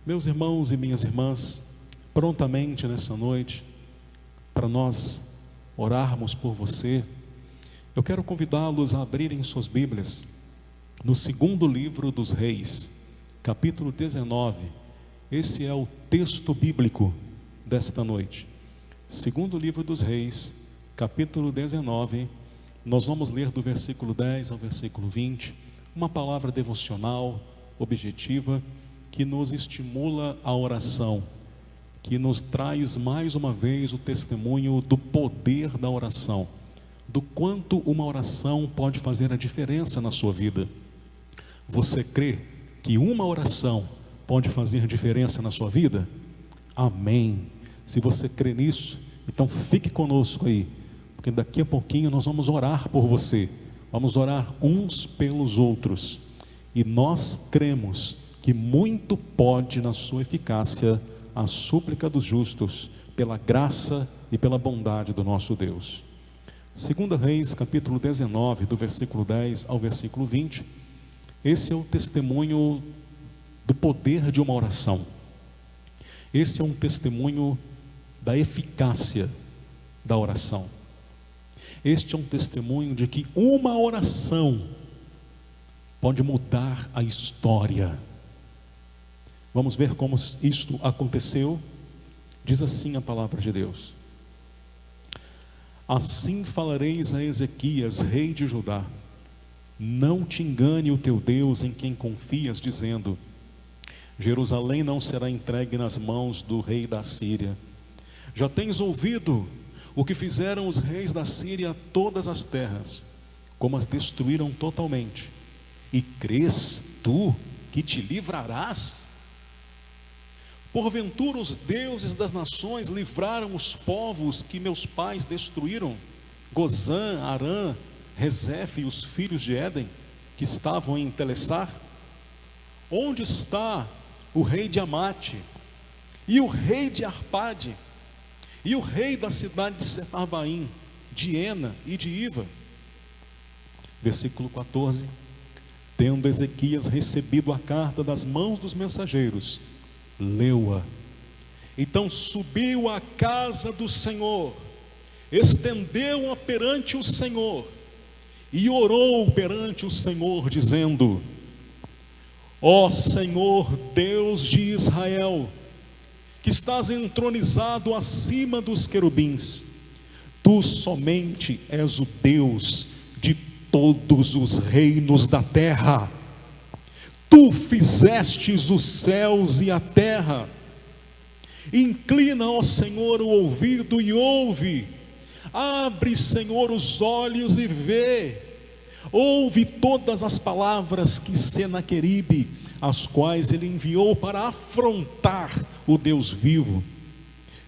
Meus irmãos e minhas irmãs, prontamente nessa noite, para nós orarmos por você, eu quero convidá-los a abrirem suas Bíblias no segundo livro dos Reis, capítulo 19. Esse é o texto bíblico desta noite. Segundo livro dos Reis, capítulo 19, nós vamos ler do versículo 10 ao versículo 20, uma palavra devocional, objetiva, que nos estimula a oração, que nos traz mais uma vez o testemunho do poder da oração, do quanto uma oração pode fazer a diferença na sua vida. Você crê que uma oração pode fazer diferença na sua vida? Amém. Se você crê nisso, então fique conosco aí, porque daqui a pouquinho nós vamos orar por você, vamos orar uns pelos outros, e nós cremos que muito pode na sua eficácia a súplica dos justos, pela graça e pela bondade do nosso Deus. 2 Reis, capítulo 19, do versículo 10 ao versículo 20, esse é o testemunho do poder de uma oração. Esse é um testemunho da eficácia da oração. Este é um testemunho de que uma oração pode mudar a história. Vamos ver como isto aconteceu. Diz assim a palavra de Deus: assim falareis a Ezequias, rei de Judá: não te engane o teu Deus em quem confias, dizendo: Jerusalém não será entregue nas mãos do rei da Síria. Já tens ouvido o que fizeram os reis da Síria a todas as terras, como as destruíram totalmente. E crês tu que te livrarás? Porventura os deuses das nações livraram os povos que meus pais destruíram? Gozã, Arã, Rezefe e os filhos de Éden, que estavam em Telessar? Onde está o rei de Amate, e o rei de Arpade, e o rei da cidade de Sefarvaim, de Ena e de Iva? Versículo 14. Tendo Ezequias recebido a carta das mãos dos mensageiros, leu-a. Então subiu à casa do Senhor, estendeu-a perante o Senhor, e orou perante o Senhor, dizendo: ó Senhor Deus de Israel, que estás entronizado acima dos querubins, tu somente és o Deus de todos os reinos da terra. Tu fizestes os céus e a terra. Inclina, ó Senhor, o ouvido e ouve. Abre, Senhor, os olhos e vê. Ouve todas as palavras que Senaqueribe, as quais ele enviou para afrontar o Deus vivo.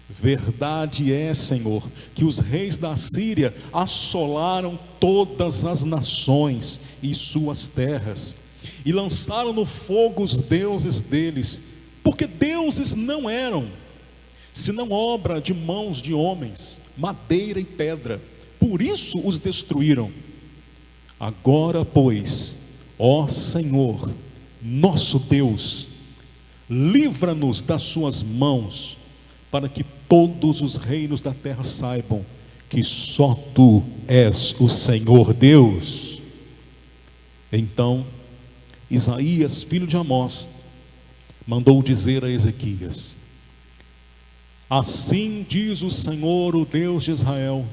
Verdade é, Senhor, que os reis da Síria assolaram todas as nações e suas terras, e lançaram no fogo os deuses deles, porque deuses não eram, senão obra de mãos de homens, madeira e pedra. Por isso os destruíram. Agora, pois, ó Senhor, nosso Deus, livra-nos das suas mãos, para que todos os reinos da terra saibam que só tu és o Senhor Deus. Então Isaías, filho de Amós, mandou dizer a Ezequias: assim diz o Senhor, o Deus de Israel,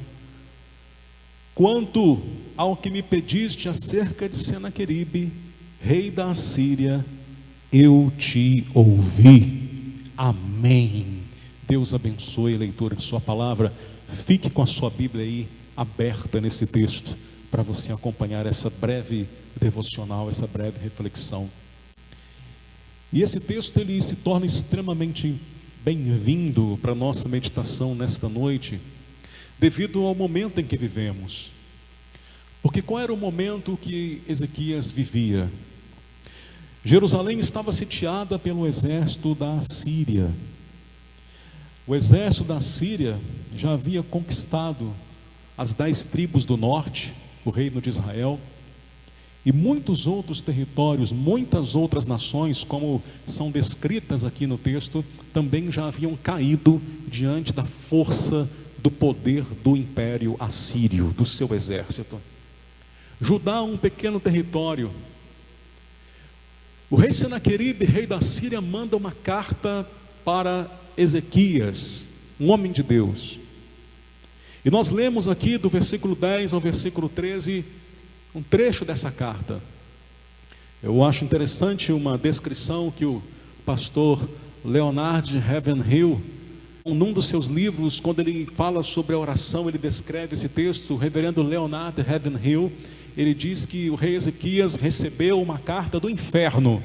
quanto ao que me pediste acerca de Senaqueribe, rei da Assíria, eu te ouvi. Amém. Deus abençoe a leitura de sua palavra. Fique com a sua Bíblia aí aberta nesse texto, para você acompanhar essa breve devocional, essa breve reflexão. E esse texto ele se torna extremamente bem-vindo para a nossa meditação nesta noite, devido ao momento em que vivemos. Porque qual era o momento que Ezequias vivia? Jerusalém estava sitiada pelo exército da Assíria. O exército da Síria já havia conquistado as 10 tribos do norte, o reino de Israel, E muitos outros territórios, muitas outras nações, como são descritas aqui no texto, também já haviam caído diante da força do poder do império assírio, do seu exército. Judá, um pequeno território. O rei Senaqueribe, rei da Síria, manda uma carta para Ezequias, um homem de Deus. E nós lemos aqui do versículo 10 ao versículo 13, um trecho dessa carta. Eu acho interessante uma descrição que o pastor Leonard Ravenhill, num dos seus livros, quando ele fala sobre a oração, ele descreve esse texto. O reverendo Leonard Ravenhill, ele diz que o rei Ezequias recebeu uma carta do inferno.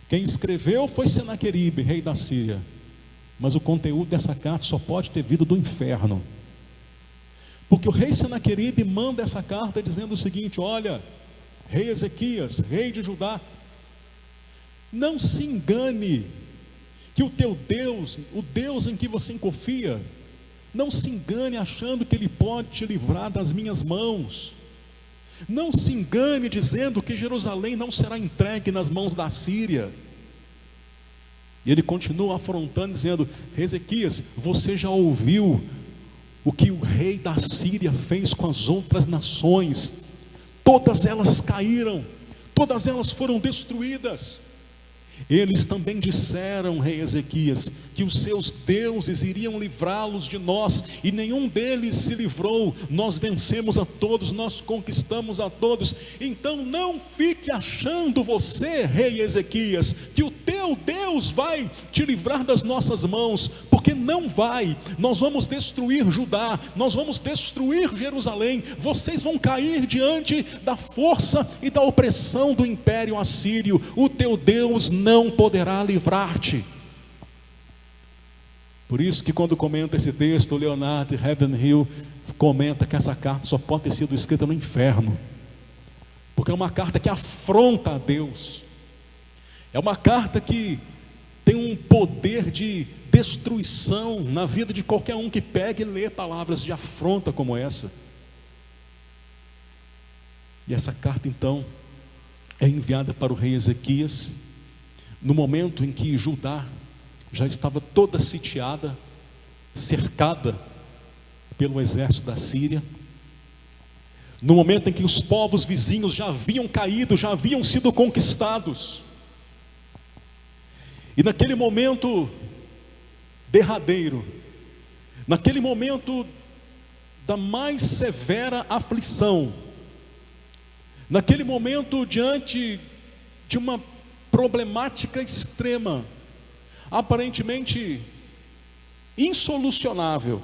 Quem escreveu foi Senaqueribe, rei da Síria, mas o conteúdo dessa carta só pode ter vindo do inferno, porque o rei Senaqueribe manda essa carta dizendo o seguinte: olha, rei Ezequias, rei de Judá, não se engane que o teu Deus, o Deus em que você confia, não se engane achando que Ele pode te livrar das minhas mãos. Não se engane dizendo que Jerusalém não será entregue nas mãos da Síria. E ele continua afrontando, dizendo: Ezequias, você já ouviu o que o rei da Síria fez com as outras nações? Todas elas caíram, todas elas foram destruídas. Eles também disseram, rei Ezequias, que os seus deuses iriam livrá-los de nós, e nenhum deles se livrou. Nós vencemos a todos, nós conquistamos a todos. Então não fique achando você, rei Ezequias, que o teu Deus vai te livrar das nossas mãos, porque não vai. Nós vamos destruir Judá, nós vamos destruir Jerusalém. Vocês vão cair diante da força e da opressão do império assírio. O teu Deus não poderá livrar-te. Por isso que quando comenta esse texto, o Leonard Ravenhill comenta que essa carta só pode ter sido escrita no inferno, porque é uma carta que afronta a Deus, é uma carta que tem um poder de destruição na vida de qualquer um que pegue e lê palavras de afronta como essa. E essa carta então é enviada para o rei Ezequias, no momento em que Judá já estava toda sitiada, cercada pelo exército da Síria, no momento em que os povos vizinhos já haviam caído, já haviam sido conquistados. E naquele momento derradeiro, naquele momento da mais severa aflição, naquele momento diante de uma problemática extrema, aparentemente insolucionável,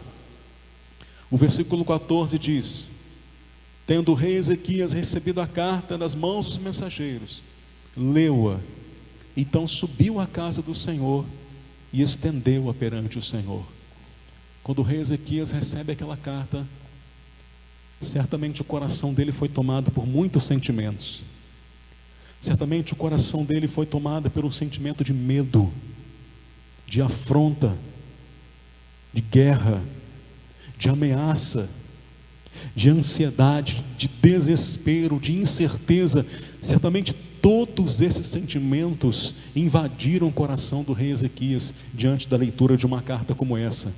o versículo 14 diz: tendo o rei Ezequias recebido a carta das mãos dos mensageiros, leu-a, então subiu à casa do Senhor e estendeu-a perante o Senhor. Quando o rei Ezequias recebe aquela carta, certamente o coração dele foi tomado por muitos sentimentos. Certamente o coração dele foi tomado pelo sentimento de medo, de afronta, de guerra, de ameaça, de ansiedade, de desespero, de incerteza. Certamente todos esses sentimentos invadiram o coração do rei Ezequias diante da leitura de uma carta como essa.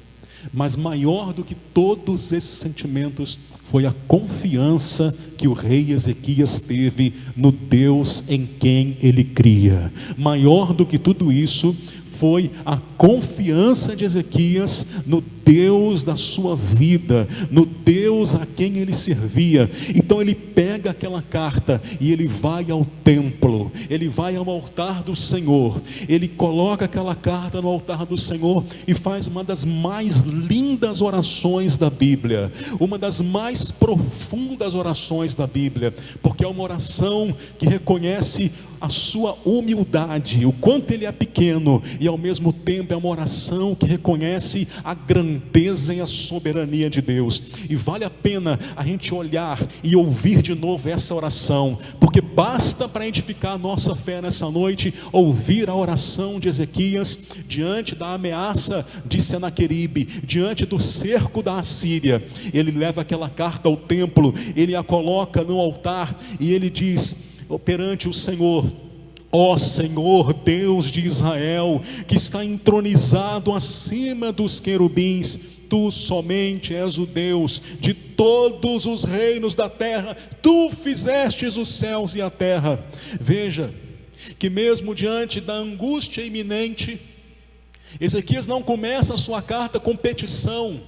Mas maior do que todos esses sentimentos foi a confiança que o rei Ezequias teve no Deus em quem ele cria. Maior do que tudo isso foi a confiança de Ezequias no Deus da sua vida, no Deus a quem ele servia. Então ele pega aquela carta e ele vai ao templo, ele vai ao altar do Senhor, ele coloca aquela carta no altar do Senhor e faz uma das mais lindas orações da Bíblia, uma das mais profundas orações da Bíblia, porque é uma oração que reconhece a sua humildade, o quanto ele é pequeno, e ao mesmo tempo é uma oração que reconhece a grandeza grandeza e a soberania de Deus. E vale a pena a gente olhar e ouvir de novo essa oração, porque basta para edificar a nossa fé nessa noite ouvir a oração de Ezequias diante da ameaça de Senaqueribe, diante do cerco da Assíria. Ele leva aquela carta ao templo, ele a coloca no altar e ele diz perante o Senhor: ó Senhor Deus de Israel, que está entronizado acima dos querubins, tu somente és o Deus de todos os reinos da terra, tu fizestes os céus e a terra. Veja que mesmo diante da angústia iminente, Ezequias não começa a sua carta com petição.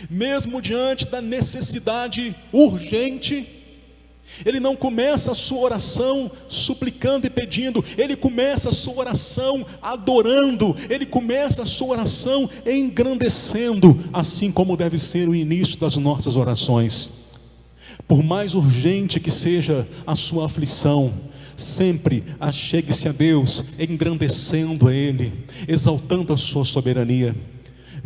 Mesmo diante da necessidade urgente, ele não começa a sua oração suplicando e pedindo, ele começa a sua oração adorando, ele começa a sua oração engrandecendo, assim como deve ser o início das nossas orações. Por mais urgente que seja a sua aflição, sempre achegue-se a Deus, engrandecendo a Ele, exaltando a sua soberania.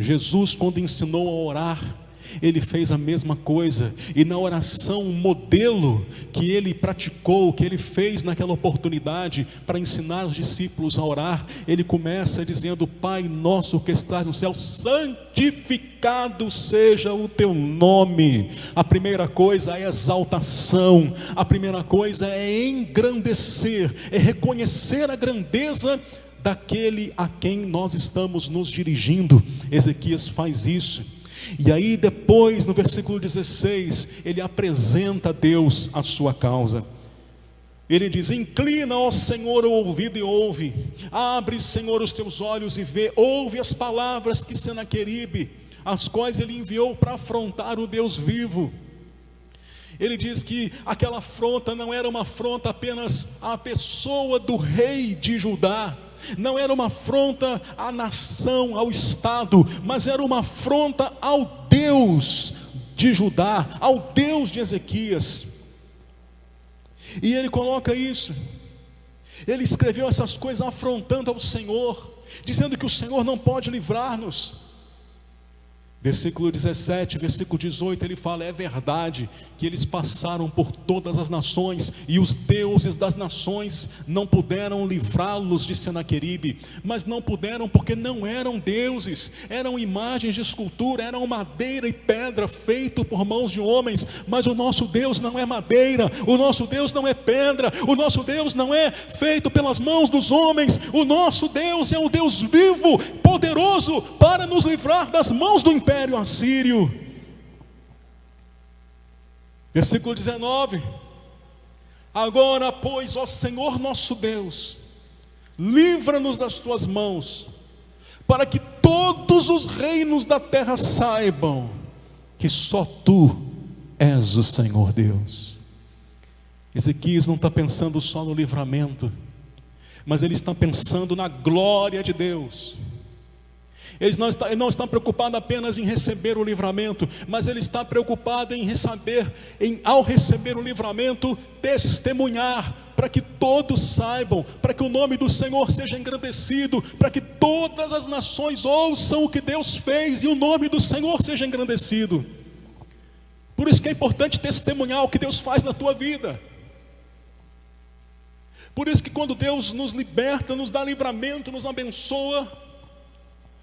Jesus, quando ensinou a orar, ele fez a mesma coisa, e na oração modelo que ele praticou, que ele fez naquela oportunidade para ensinar os discípulos a orar, ele começa dizendo: Pai nosso que estás no céu, santificado seja o teu nome. A primeira coisa é exaltação, a primeira coisa é engrandecer, é reconhecer a grandeza daquele a quem nós estamos nos dirigindo. Ezequias faz isso. E aí depois, no versículo 16, ele apresenta a Deus a sua causa. Ele diz: inclina, ó Senhor, o ouvido e ouve. Abre, Senhor, os teus olhos e vê. Ouve as palavras que Senaqueribe, as quais ele enviou para afrontar o Deus vivo. Ele diz que aquela afronta não era uma afronta apenas à pessoa do rei de Judá, não era uma afronta à nação, ao Estado, mas era uma afronta ao Deus de Judá, ao Deus de Ezequias. E ele coloca isso, ele escreveu essas coisas afrontando ao Senhor, dizendo que o Senhor não pode livrar-nos. Versículo 17, versículo 18, ele fala: é verdade que eles passaram por todas as nações, e os deuses das nações não puderam livrá-los de Senaqueribe, mas não puderam porque não eram deuses, eram imagens de escultura, eram madeira e pedra feito por mãos de homens. Mas o nosso Deus não é madeira, o nosso Deus não é pedra, o nosso Deus não é feito pelas mãos dos homens. O nosso Deus é um Deus vivo, poderoso para nos livrar das mãos do império assírio. Versículo 19: agora, pois, ó Senhor nosso Deus, livra-nos das tuas mãos, para que todos os reinos da terra saibam que só tu és o Senhor Deus. Ezequias não está pensando só no livramento, mas ele está pensando na glória de Deus. Ele não está preocupado apenas em receber o livramento, mas ele está preocupado ao receber o livramento, testemunhar, para que todos saibam, para que o nome do Senhor seja engrandecido, para que todas as nações ouçam o que Deus fez e o nome do Senhor seja engrandecido. Por isso que é importante testemunhar o que Deus faz na tua vida. Por isso que quando Deus nos liberta, nos dá livramento, nos abençoa,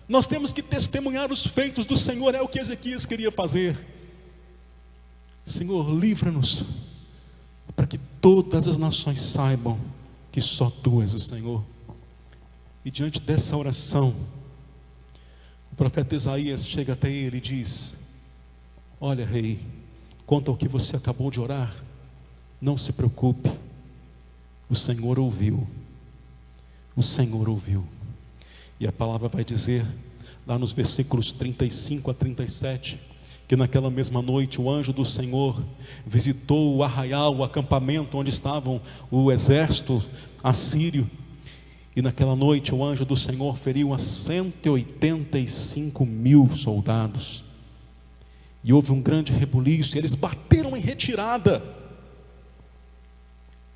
nós temos que testemunhar os feitos do Senhor. É o que Ezequias queria fazer. Senhor, livra-nos, para que todas as nações saibam que só tu és o Senhor. E diante dessa oração, o profeta Isaías chega até ele e diz: olha, rei, quanto ao que você acabou de orar, não se preocupe, o Senhor ouviu. O Senhor ouviu. E a palavra vai dizer, lá nos versículos 35 a 37, que naquela mesma noite o anjo do Senhor visitou o arraial, o acampamento onde estavam o exército assírio. E naquela noite o anjo do Senhor feriu a 185.000 soldados. E houve um grande rebuliço, e eles bateram em retirada.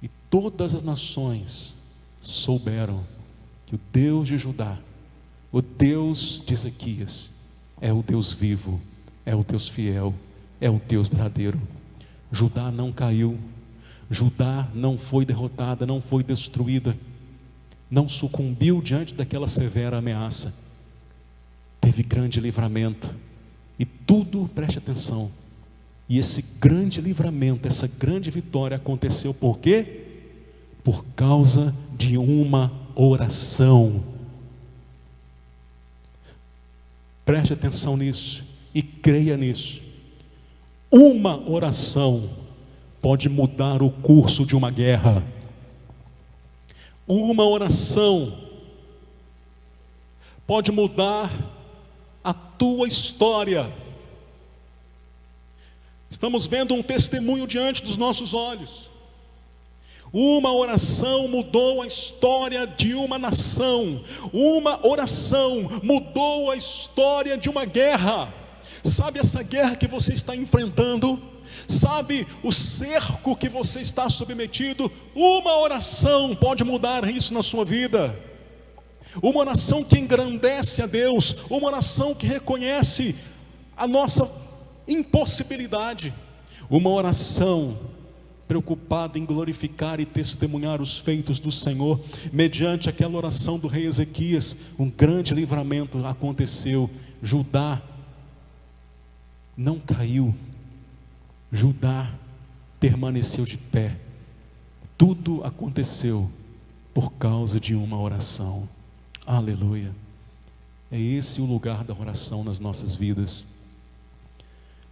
E todas as nações souberam que o Deus de Judá, o Deus de Ezequias, é o Deus vivo, é o Deus fiel, é o Deus verdadeiro. Judá não caiu, Judá não foi derrotada, não foi destruída, não sucumbiu diante daquela severa ameaça. Teve grande livramento, e tudo, preste atenção, e esse grande livramento, essa grande vitória aconteceu por quê? Por causa de uma oração. Preste atenção nisso e creia nisso. Uma oração pode mudar o curso de uma guerra. Uma oração pode mudar a tua história. Estamos vendo um testemunho diante dos nossos olhos. Uma oração mudou a história de uma nação. Uma oração mudou a história de uma guerra. Sabe essa guerra que você está enfrentando? Sabe o cerco que você está submetido? Uma oração pode mudar isso na sua vida. Uma oração que engrandece a Deus, uma oração que reconhece a nossa impossibilidade, uma oração preocupada em glorificar e testemunhar os feitos do Senhor. Mediante aquela oração do rei Ezequias, um grande livramento aconteceu. Judá não caiu, Judá permaneceu de pé. Tudo aconteceu por causa de uma oração. Aleluia. É esse o lugar da oração nas nossas vidas.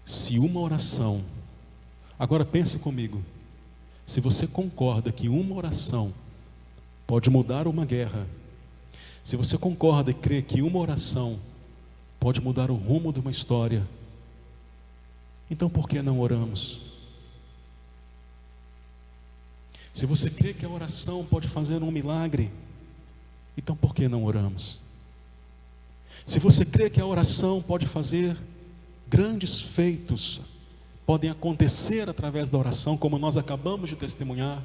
Se uma oração, agora pense comigo, se você concorda que uma oração pode mudar uma guerra, se você concorda e crê que uma oração pode mudar o rumo de uma história, então por que não oramos? Se você crê que a oração pode fazer um milagre, então por que não oramos? Se você crê que a oração pode fazer grandes feitos, podem acontecer através da oração, como nós acabamos de testemunhar,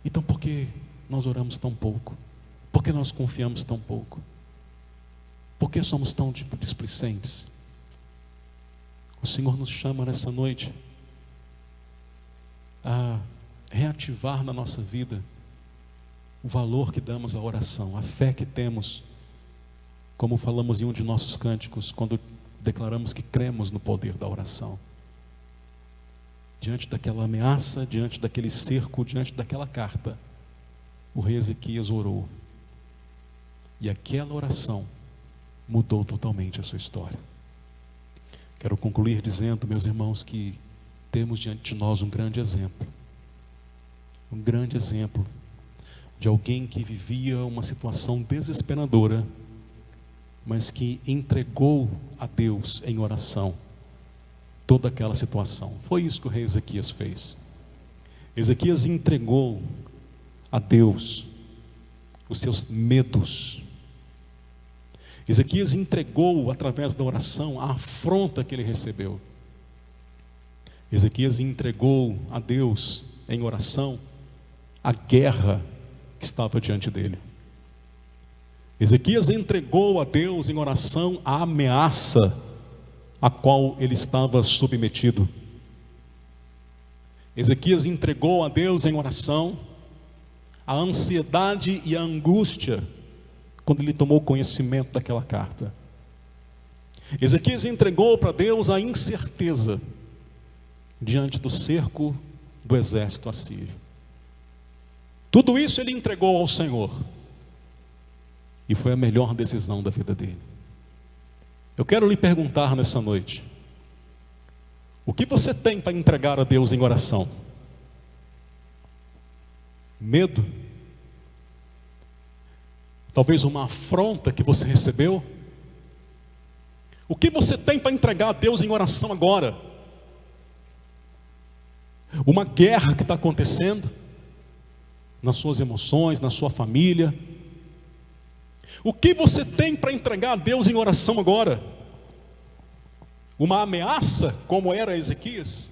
então por que nós oramos tão pouco? Por que nós confiamos tão pouco? Por que somos tão displicentes? O Senhor nos chama nessa noite a reativar na nossa vida o valor que damos à oração, a fé que temos, como falamos em um de nossos cânticos, quando declaramos que cremos no poder da oração. Diante daquela ameaça, diante daquele cerco, diante daquela carta, o rei Ezequias orou, e aquela oração mudou totalmente a sua história. Quero concluir dizendo, meus irmãos, que temos diante de nós um grande exemplo de alguém que vivia uma situação desesperadora, mas que entregou a Deus em oração toda aquela situação. Foi isso que o rei Ezequias fez. Ezequias entregou a Deus os seus medos. Ezequias entregou através da oração a afronta que ele recebeu. Ezequias entregou a Deus em oração a guerra que estava diante dele. Ezequias entregou a Deus em oração a ameaça a qual ele estava submetido. Ezequias entregou a Deus em oração a ansiedade e a angústia quando ele tomou conhecimento daquela carta. Ezequias entregou para Deus a incerteza diante do cerco do exército assírio. Tudo isso ele entregou ao Senhor, e foi a melhor decisão da vida dele. Eu quero lhe perguntar nessa noite: o que você tem para entregar a Deus em oração? Medo? Talvez uma afronta que você recebeu? O que você tem para entregar a Deus em oração agora? Uma guerra que está acontecendo nas suas emoções, na sua família. O que você tem para entregar a Deus em oração agora? Uma ameaça, como era Ezequias?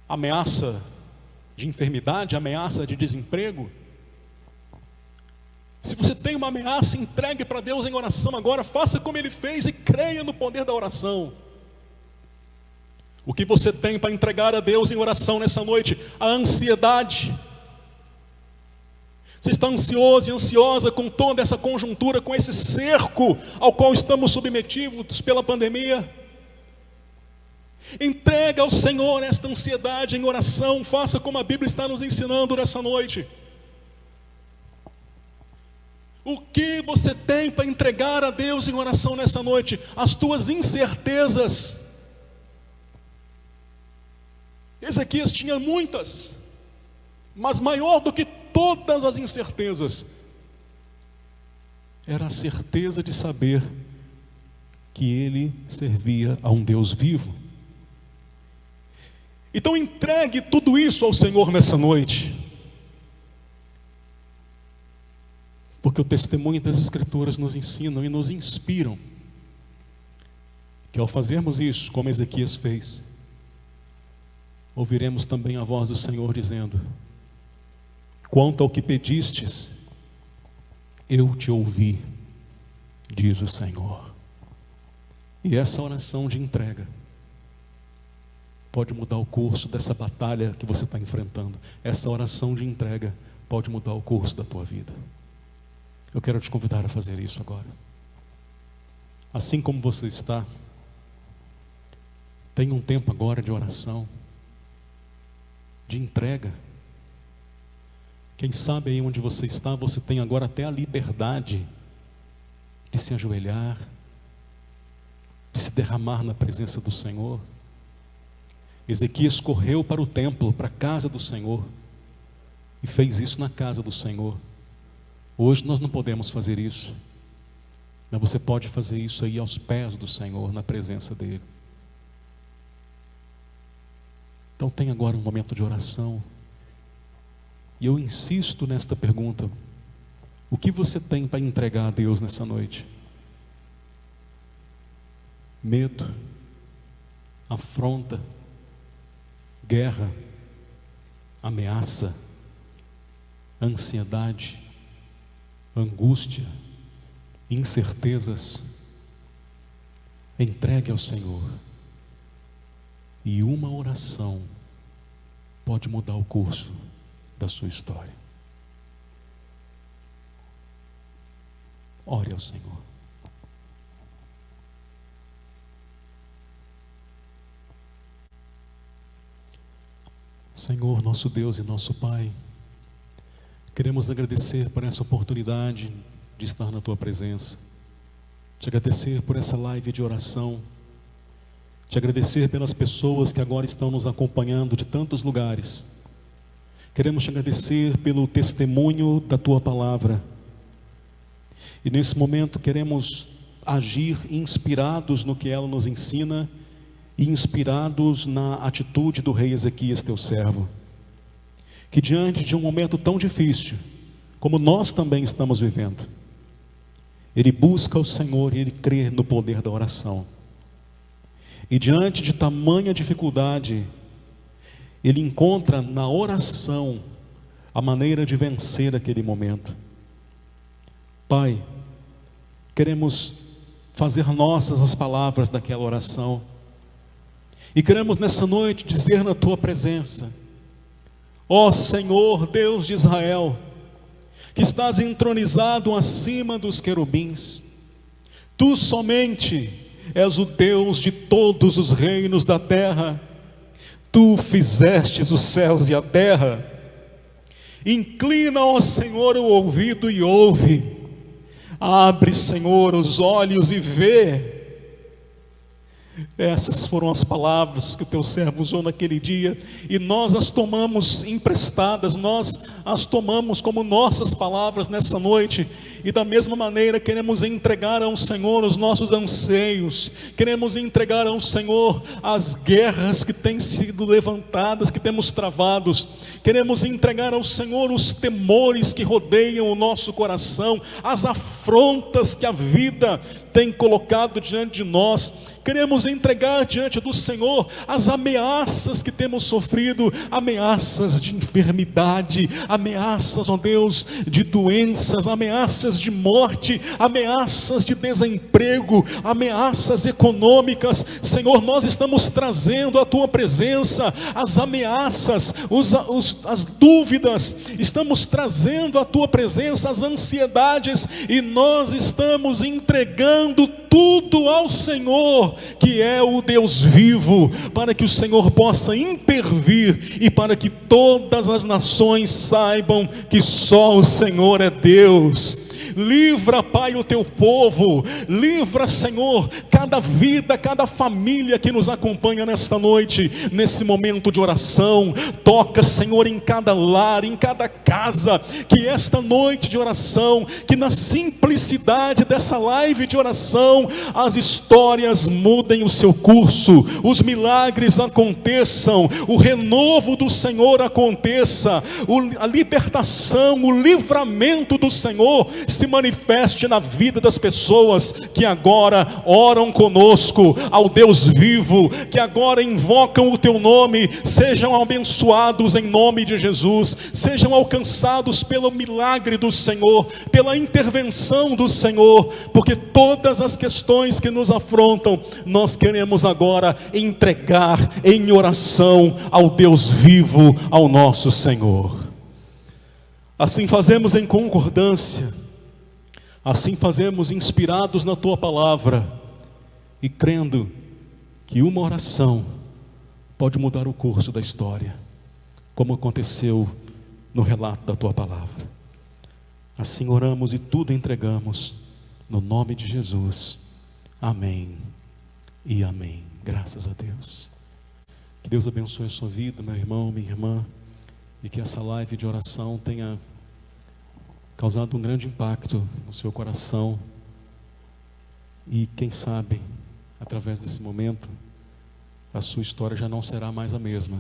Ameaça de enfermidade, ameaça de desemprego? Se você tem uma ameaça, entregue para Deus em oração agora. Faça como ele fez e creia no poder da oração. O que você tem para entregar a Deus em oração nessa noite? A ansiedade. Você está ansioso e ansiosa com toda essa conjuntura, com esse cerco ao qual estamos submetidos pela pandemia? Entrega ao Senhor esta ansiedade em oração. Faça como a Bíblia está nos ensinando nessa noite. O que você tem para entregar a Deus em oração nessa noite? As tuas incertezas. Ezequias tinha muitas, mas maior do que todas as incertezas era a certeza de saber que ele servia a um Deus vivo. Então entregue tudo isso ao Senhor nessa noite, porque o testemunho das Escrituras nos ensinam e nos inspiram que ao fazermos isso, como Ezequias fez, ouviremos também a voz do Senhor dizendo: quanto ao que pedistes, eu te ouvi, diz o Senhor. E essa oração de entrega pode mudar o curso dessa batalha que você está enfrentando. Essa oração de entrega pode mudar o curso da tua vida. Eu quero te convidar a fazer isso agora. Assim como você está, tenha um tempo agora de oração, de entrega. Quem sabe aí onde você está, você tem agora até a liberdade de se ajoelhar, de se derramar na presença do Senhor. Ezequias correu para o templo, para a casa do Senhor, e fez isso na casa do Senhor. Hoje nós não podemos fazer isso, mas você pode fazer isso aí aos pés do Senhor, na presença dEle. Então tem agora um momento de oração, e eu insisto nesta pergunta: o que você tem para entregar a Deus nessa noite? Medo, afronta, guerra, ameaça, ansiedade, angústia, incertezas. Entregue ao Senhor, e uma oração pode mudar o curso da sua história. Ore ao Senhor. Senhor, nosso Deus e nosso Pai, queremos agradecer por essa oportunidade de estar na Tua presença, te agradecer por essa live de oração, te agradecer pelas pessoas que agora estão nos acompanhando de tantos lugares. Queremos te agradecer pelo testemunho da Tua palavra, e nesse momento queremos agir inspirados no que ela nos ensina e inspirados na atitude do rei Ezequias, teu servo, que diante de um momento tão difícil, como nós também estamos vivendo, ele busca o Senhor e ele crê no poder da oração. E diante de tamanha dificuldade, ele encontra na oração a maneira de vencer aquele momento. Pai, queremos fazer nossas as palavras daquela oração, e queremos nessa noite dizer na Tua presença: ó Senhor Deus de Israel, que estás entronizado acima dos querubins, Tu somente és o Deus de todos os reinos da terra. Tu fizestes os céus e a terra. Inclina, ó Senhor, o ouvido e ouve. Abre, Senhor, os olhos e vê. Essas foram as palavras que o teu servo usou naquele dia, e nós as tomamos emprestadas, nós as tomamos como nossas palavras nessa noite, e da mesma maneira queremos entregar ao Senhor os nossos anseios, queremos entregar ao Senhor as guerras que têm sido levantadas, que temos travados, queremos entregar ao Senhor os temores que rodeiam o nosso coração, as afrontas que a vida tem colocado diante de nós. queremos entregar diante do Senhor as ameaças que temos sofrido, ameaças de enfermidade, ameaças, ó Deus, de doenças, ameaças de morte, ameaças de desemprego, ameaças econômicas. Senhor, nós estamos trazendo à tua presença as ameaças, as dúvidas, estamos trazendo à tua presença as ansiedades, e nós estamos entregando tudo ao Senhor, que é o Deus vivo, para que o Senhor possa intervir e para que todas as nações saibam que só o Senhor é Deus. Livra, Pai, o teu povo, livra, Senhor, cada vida, cada família que nos acompanha nesta noite, nesse momento de oração. Toca, Senhor, em cada lar, em cada casa, que esta noite de oração, que na simplicidade dessa live de oração, as histórias mudem o seu curso, os milagres aconteçam, o renovo do Senhor aconteça, a libertação, o livramento do Senhor se manifeste na vida das pessoas que agora oram conosco ao Deus vivo, que agora invocam o teu nome. Sejam abençoados em nome de Jesus, sejam alcançados pelo milagre do Senhor, pela intervenção do Senhor, porque todas as questões que nos afrontam, nós queremos agora entregar em oração ao Deus vivo, ao nosso Senhor. Assim fazemos em concordância, assim fazemos inspirados na tua palavra e crendo que uma oração pode mudar o curso da história, como aconteceu no relato da tua palavra. Assim oramos e tudo entregamos no nome de Jesus. Amém e amém. Graças a Deus. Que Deus abençoe a sua vida, meu irmão, minha irmã, e que essa live de oração tenha causado um grande impacto no seu coração, e quem sabe, através desse momento, a sua história já não será mais a mesma,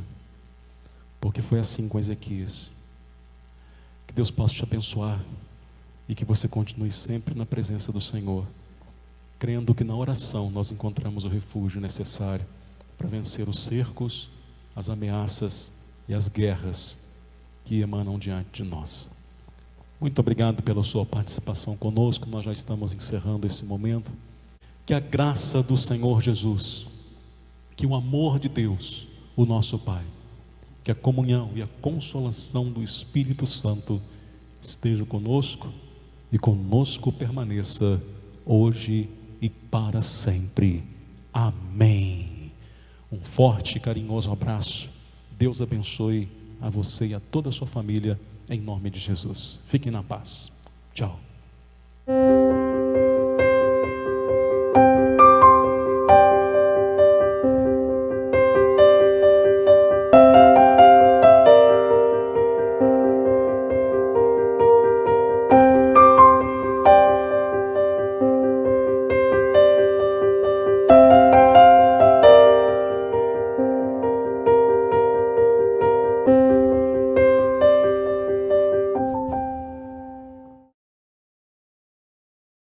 porque foi assim com Ezequias. Que Deus possa te abençoar, e que você continue sempre na presença do Senhor, crendo que na oração nós encontramos o refúgio necessário para vencer os cercos, as ameaças e as guerras que emanam diante de nós. Muito obrigado pela sua participação conosco. Nós já estamos encerrando esse momento. Que a graça do Senhor Jesus, que o amor de Deus, o nosso Pai, que a comunhão e a consolação do Espírito Santo esteja conosco e conosco permaneça hoje e para sempre. Amém. Um forte e carinhoso abraço. Deus abençoe a você e a toda a sua família, em nome de Jesus. Fiquem na paz. Tchau.